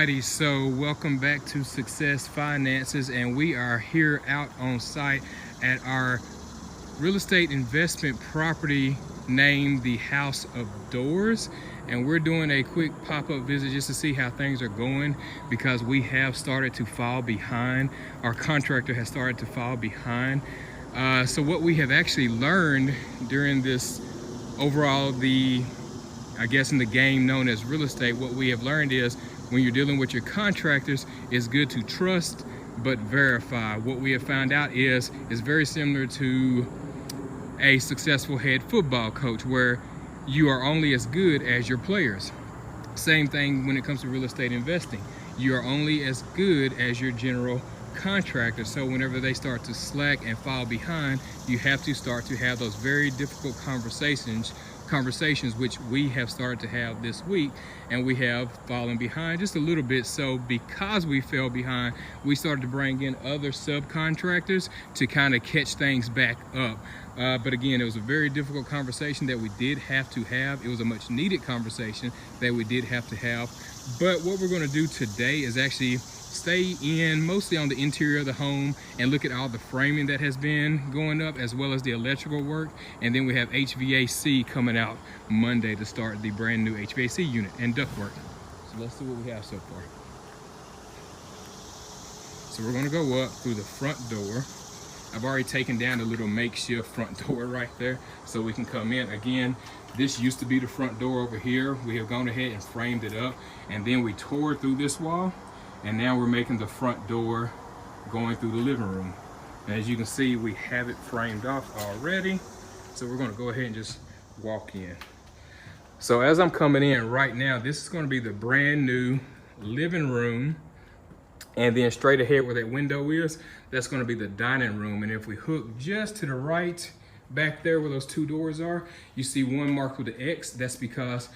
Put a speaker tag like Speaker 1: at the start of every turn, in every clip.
Speaker 1: Alrighty, so welcome back to Success Finances, and we are here out on site at our real estate investment property named the House of Doors, and we're doing a quick pop-up visit just to see how things are going because we have started to fall behind. Our contractor has started to fall behind. So what we have actually learned during this overall, I guess in the game known as real estate, what we have learned is when you're dealing with your contractors, it's good to trust but verify. What we have found out is it's very similar to a successful head football coach where you are only as good as your players. Same thing when it comes to real estate investing. You are only as good as your general contractor. So whenever they start to slack and fall behind, you have to start to have those very difficult conversations which we have started to have this week, and we have fallen behind just a little bit. So because we fell behind, we started to bring in other subcontractors to kind of catch things back up. But again, it was a very difficult conversation that we did have to have. It was a much needed conversation that we did have to have. But what we're going to do today is actually stay in mostly on the interior of the home and look at all the framing that has been going up as well as the electrical work. And then we have HVAC coming out Monday to start the brand new HVAC unit and ductwork. So let's see what we have so far. So we're going to go up through the front door. I've already taken down the little makeshift front door right there so we can come in. Again, this used to be the front door over here. We have gone ahead and framed it up, and then we tore through this wall, and now we're making the front door going through the living room. And as you can see, we have it framed off already. So we're going to go ahead and just walk in. So as I'm coming in right now, this is going to be the brand new living room. And then straight ahead where that window is, that's going to be the dining room. And if we hook just to the right back there where those two doors are, you see one marked with the X. That's because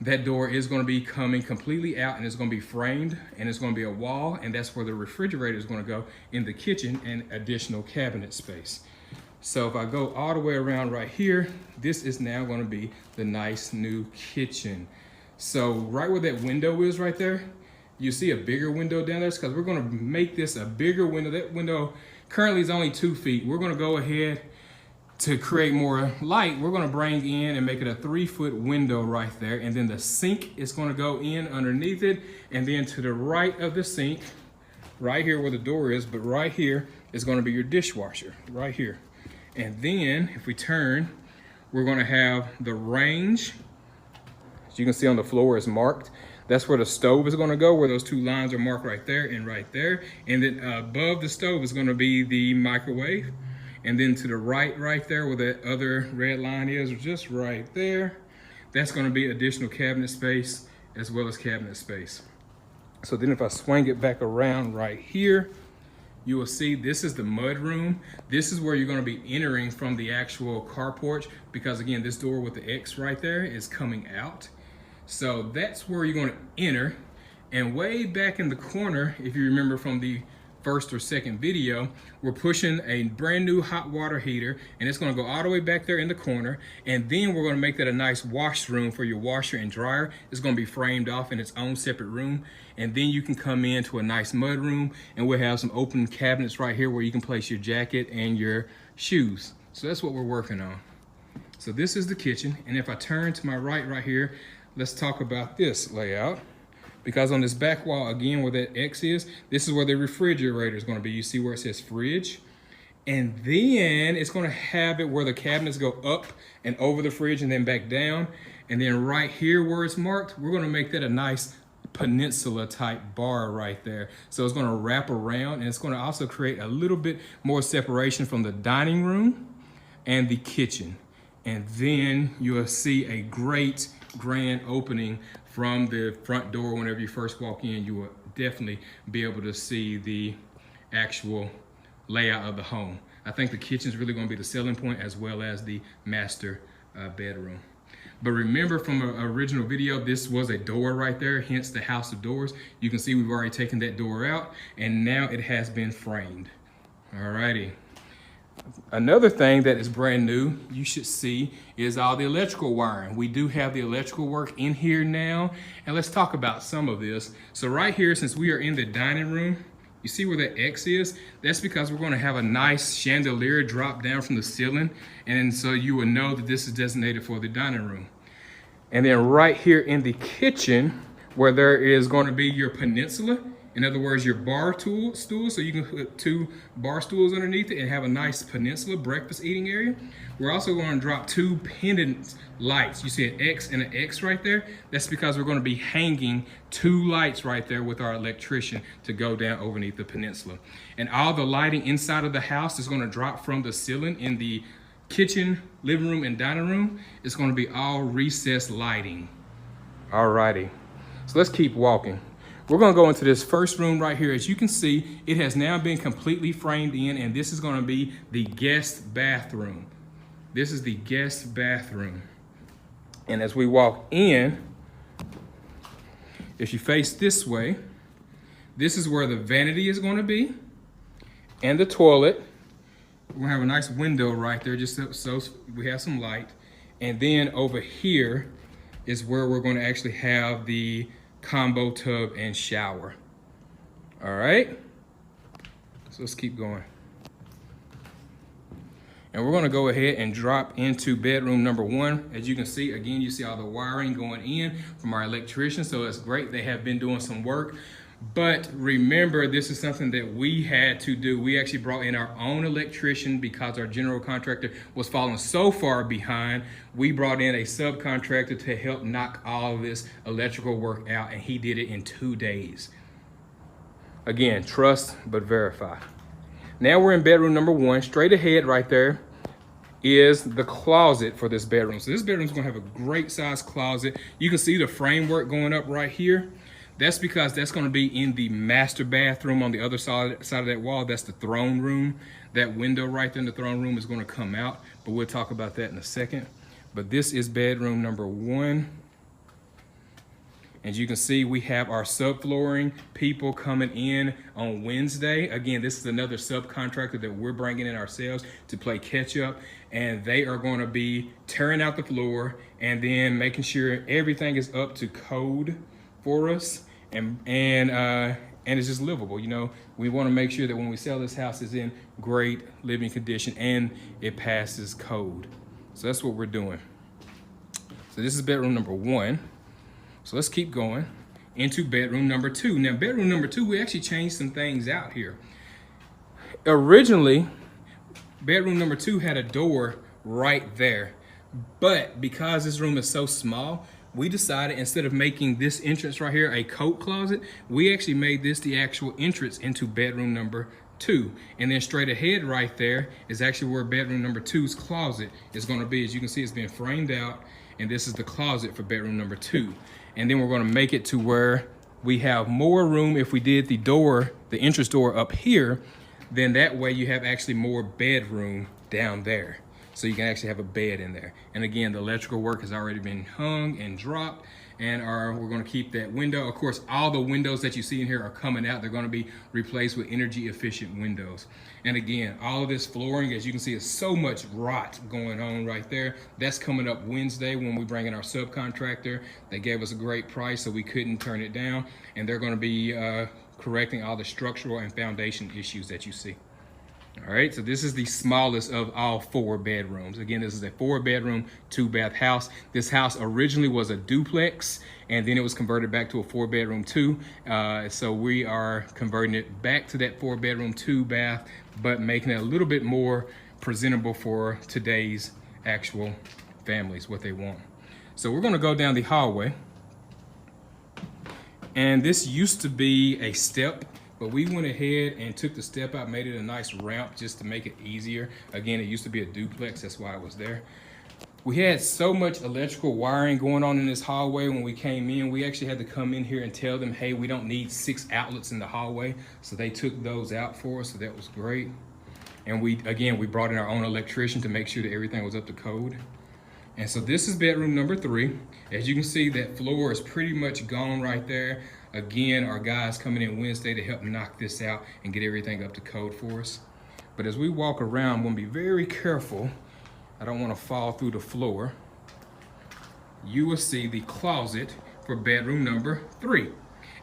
Speaker 1: that door is going to be coming completely out, and it's going to be framed, and it's going to be a wall, and that's where the refrigerator is going to go in the kitchen and additional cabinet space. So if I go all the way around right here, this is now going to be the nice new kitchen. So right where that window is right there, you see a bigger window down there because we're going to make this a bigger window. That window currently is only 2 feet. We're going to go ahead to create more light. We're going to bring in and make it a 3-foot window right there. And then the sink is going to go in underneath it. And then to the right of the sink, right here where the door is, but right here is going to be your dishwasher right here. And then if we turn, we're going to have the range. As you can see on the floor is marked. That's where the stove is going to go, where those two lines are marked right there and right there. And then above the stove is going to be the microwave. And then to the right there where that other red line is, just right there, that's going to be additional cabinet space as well as cabinet space. So then if I swing it back around right here, you will see this is the mud room. This is where you're going to be entering from the actual carport because again, this door with the X right there is coming out. So that's where you're going to enter. And way back in the corner, if you remember from the first or second video, we're pushing a brand new hot water heater, and it's going to go all the way back there in the corner. And then we're going to make that a nice washroom for your washer and dryer. It's going to be framed off in its own separate room. And then you can come into a nice mud room, and we'll have some open cabinets right here where you can place your jacket and your shoes. So that's what we're working on. So this is the kitchen. And if I turn to my right here, let's talk about this layout. Because on this back wall, again, where that X is, this is where the refrigerator is going to be. You see where it says fridge? And then it's going to have it where the cabinets go up and over the fridge and then back down. And then right here where it's marked, we're going to make that a nice peninsula type bar right there. So it's going to wrap around, and it's going to also create a little bit more separation from the dining room and the kitchen. And then you'll see a great grand opening from the front door. Whenever you first walk in, you will definitely be able to see the actual layout of the home. I think the kitchen is really going to be the selling point as well as the master bedroom. But remember from an original video, this was a door right there, hence the House of Doors. You can see we've already taken that door out, and now it has been framed. Alrighty. Another thing that is brand new, you should see, is all the electrical wiring. We do have the electrical work in here now, and let's talk about some of this. So right here, since we are in the dining room, you see where the X is? That's because we're gonna have a nice chandelier drop down from the ceiling, and so you will know that this is designated for the dining room. And then right here in the kitchen, where there is going to be your peninsula, in other words, your bar stool, so you can put 2 bar stools underneath it and have a nice peninsula breakfast eating area. We're also going to drop 2 pendant lights. You see an X and an X right there? That's because we're going to be hanging 2 lights right there with our electrician to go down underneath the peninsula. And all the lighting inside of the house is going to drop from the ceiling in the kitchen, living room, and dining room. It's going to be all recessed lighting. Alrighty, so let's keep walking. We're gonna go into this first room right here. As you can see, it has now been completely framed in, and this is gonna be the guest bathroom. This is the guest bathroom. And as we walk in, if you face this way, this is where the vanity is gonna be, and the toilet. We're gonna have a nice window right there, just so we have some light. And then over here is where we're gonna actually have the combo tub and shower. All right, so let's keep going. And we're gonna go ahead and drop into bedroom number 1. As you can see, again, you see all the wiring going in from our electrician, so it's great. They have been doing some work. But remember, this is something that we had to do. We actually brought in our own electrician because our general contractor was falling so far behind. We brought in a subcontractor to help knock all of this electrical work out, and he did it in 2 days. Again, trust but verify. Now we're in bedroom number 1. Straight ahead right there is the closet for this bedroom. So this bedroom is gonna have a great size closet. You can see the framework going up right here. That's because that's going to be in the master bathroom on the other side of that wall. That's the throne room. That window right there in the throne room is going to come out, but we'll talk about that in a second. But this is bedroom number 1. As you can see, we have our subflooring people coming in on Wednesday. Again, this is another subcontractor that we're bringing in ourselves to play catch up, and they are going to be tearing out the floor and then making sure everything is up to code for us, and it's just livable. You know, we want to make sure that when we sell this house, it's in great living condition and it passes code. So that's what we're doing. So this is bedroom number 1. So let's keep going into bedroom number 2. Now, bedroom number 2, we actually changed some things out here. Originally, bedroom number 2 had a door right there, but because this room is so small, we decided instead of making this entrance right here a coat closet, we actually made this the actual entrance into bedroom number 2. And then straight ahead right there is actually where bedroom number 2's closet is going to be. As you can see, it's been framed out, and this is the closet for bedroom number 2. And then we're going to make it to where we have more room. If we did the door, the entrance door up here, then that way you have actually more bedroom down there. So you can actually have a bed in there. And again, the electrical work has already been hung and dropped, and we're gonna keep that window. Of course, all the windows that you see in here are coming out. They're gonna be replaced with energy efficient windows. And again, all of this flooring, as you can see, is so much rot going on right there. That's coming up Wednesday when we bring in our subcontractor. They gave us a great price, so we couldn't turn it down. And they're gonna be correcting all the structural and foundation issues that you see. All right, so this is the smallest of all 4 bedrooms. Again, this is a 4-bedroom, 2-bath house. This house originally was a duplex, and then it was converted back to a 4-bedroom, 2. So we are converting it back to that 4-bedroom, 2-bath, but making it a little bit more presentable for today's actual families, what they want. So we're gonna go down the hallway. And this used to be a step, but we went ahead and took the step out, made it a nice ramp just to make it easier. Again, it used to be a duplex, that's why it was there. We had so much electrical wiring going on in this hallway when we came in. We actually had to come in here and tell them, hey, we don't need 6 outlets in the hallway. So they took those out for us, so that was great. And we brought in our own electrician to make sure that everything was up to code. And so this is bedroom number 3. As you can see, that floor is pretty much gone right there. Again, our guys coming in Wednesday to help knock this out and get everything up to code for us. But as we walk around, I'm gonna be very careful. I don't wanna fall through the floor. You will see the closet for bedroom number 3.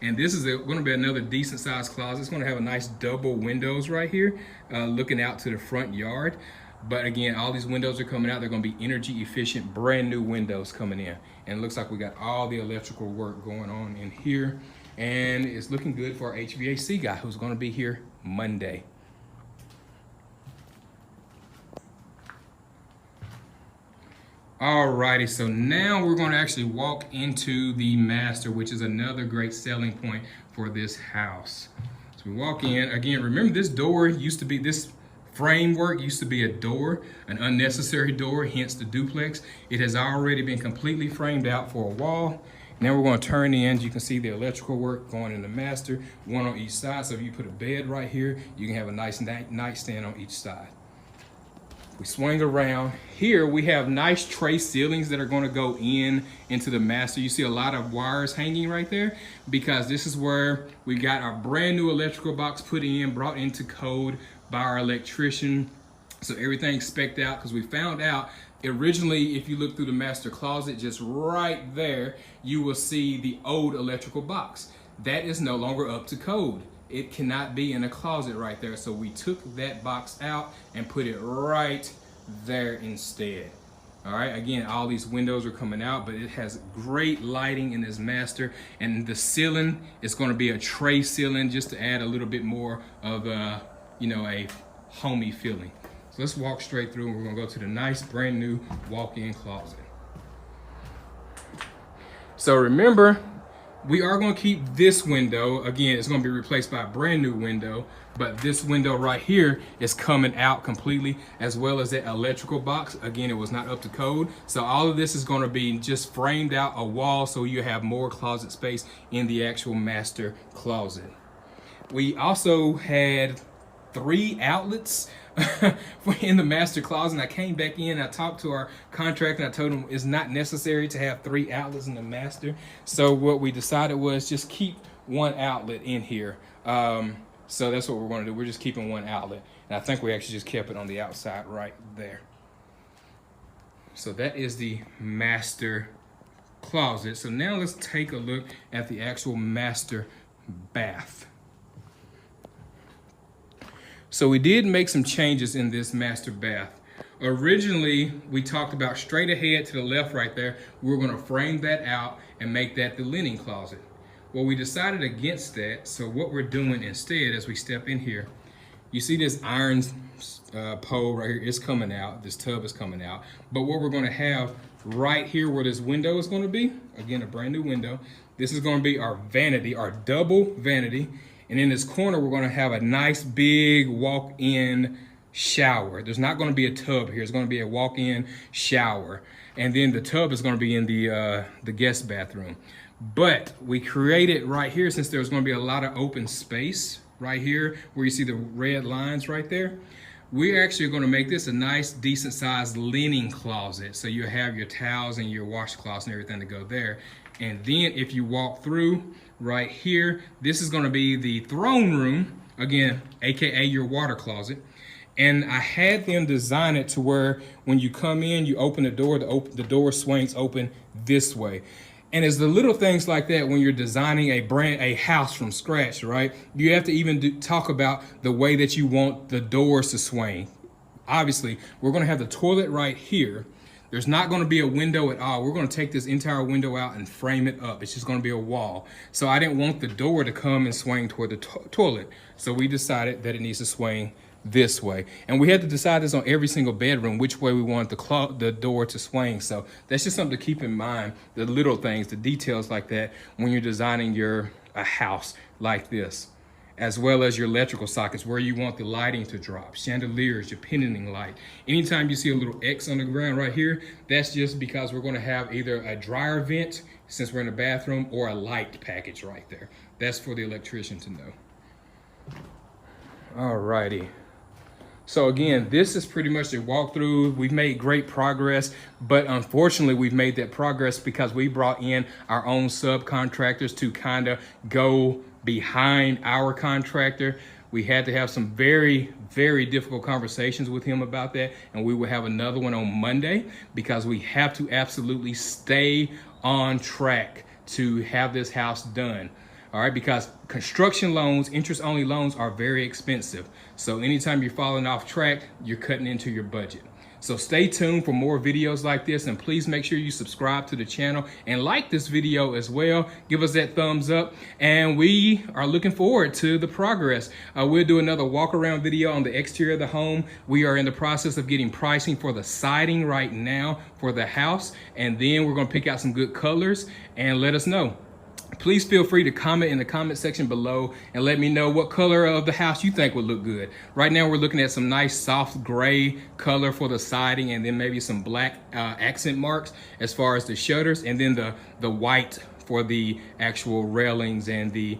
Speaker 1: And this is going to be another decent sized closet. It's going to have a nice double windows right here, looking out to the front yard. But again, all these windows are coming out. They're going to be energy efficient, brand new windows coming in. And it looks like we got all the electrical work going on in here. And it's looking good for our HVAC guy who's going to be here Monday. Alrighty, so now we're going to actually walk into the master, which is another great selling point for this house. So we walk in, again, remember this door used to be, this framework used to be a door, an unnecessary door, hence the duplex. It has already been completely framed out for a wall. Now we're going to turn in, you can see the electrical work going in the master, one on each side. So if you put a bed right here, you can have a nice nightstand on each side. We swing around. Here we have nice tray ceilings that are going to go into the master. You see a lot of wires hanging right there because this is where we got our brand new electrical box put in, brought into code by our electrician. So everything's spec'd out because we found out originally, if you look through the master closet, just right there, you will see the old electrical box. That is no longer up to code. It cannot be in a closet right there. So we took that box out and put it right there instead. All right, again, all these windows are coming out, but it has great lighting in this master. And the ceiling is going to be a tray ceiling just to add a little bit more of a, a homey feeling. So let's walk straight through and we're going to go to the nice brand new walk-in closet. So remember, we are going to keep this window. Again, it's going to be replaced by a brand new window, but this window right here is coming out completely, as well as that electrical box. Again, it was not up to code. So all of this is going to be just framed out a wall so you have more closet space in the actual master closet. We also had 3 outlets in the master closet. And I came back in, I talked to our contractor, and I told him it's not necessary to have 3 outlets in the master. So what we decided was just keep 1 outlet in here. So that's what we're going to do. We're just keeping 1 outlet. And I think we actually just kept it on the outside right there. So that is the master closet. So now let's take a look at the actual master bath. So we did make some changes in this master bath. Originally, we talked about straight ahead to the left right there, we were going to frame that out and make that the linen closet. Well, we decided against that. So what we're doing instead, as we step in here, you see this iron pole right here is coming out. This tub is coming out. But what we're going to have right here where this window is going to be, again, a brand new window, this is going to be our vanity, our double vanity. And in this corner, we're going to have a nice big walk-in shower. There's not going to be a tub here. It's going to be a walk-in shower. And then the tub is going to be in the guest bathroom. But we created right here, since there's going to be a lot of open space right here where you see the red lines right there, we're actually going to make this a nice, decent sized linen closet. So you have your towels and your washcloths and everything to go there. And then if you walk through right here, this is going to be the throne room, again, AKA your water closet. And I had them design it to where when you come in, you open the door, the door swings open this way. And it's the little things like that when you're designing a house from scratch, right? You have to even talk about the way that you want the doors to swing. Obviously, we're going to have the toilet right here. There's not going to be a window at all. We're going to take this entire window out and frame it up. It's just going to be a wall. So I didn't want the door to come and swing toward the toilet. So we decided that it needs to swing this way. And we had to decide this on every single bedroom, which way we want the door to swing. So that's just something to keep in mind, the little things, the details like that when you're designing a house like this, as well as your electrical sockets, where you want the lighting to drop, chandeliers, your pinning light. Anytime you see a little X on the ground right here, that's just because we're going to have either a dryer vent, since we're in the bathroom, or a light package right there. That's for the electrician to know. Alrighty. So again, this is pretty much the walkthrough. We've made great progress, but unfortunately we've made that progress because we brought in our own subcontractors to kind of go behind our contractor. We had to have some very, very difficult conversations with him about that, and we will have another one on Monday, because we have to absolutely stay on track to have this house done. All right, because construction loans, interest only loans, are very expensive. So anytime you're falling off track, you're cutting into your budget. So stay tuned for more videos like this, and please make sure you subscribe to the channel and like this video as well. Give us that thumbs up, and we are looking forward to the progress. We'll do another walk around video on the exterior of the home. We are in the process of getting pricing for the siding right now for the house, and then we're gonna pick out some good colors and let us know. Please feel free to comment in the comment section below and let me know what color of the house you think would look good. Right now we're looking at some nice soft gray color for the siding, and then maybe some black accent marks as far as the shutters, and then the white for the actual railings and the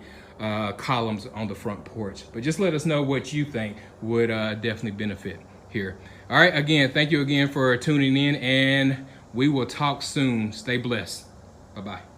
Speaker 1: columns on the front porch. But just let us know what you think would definitely benefit here. All right, again, thank you again for tuning in, and we will talk soon. Stay blessed. Bye-bye.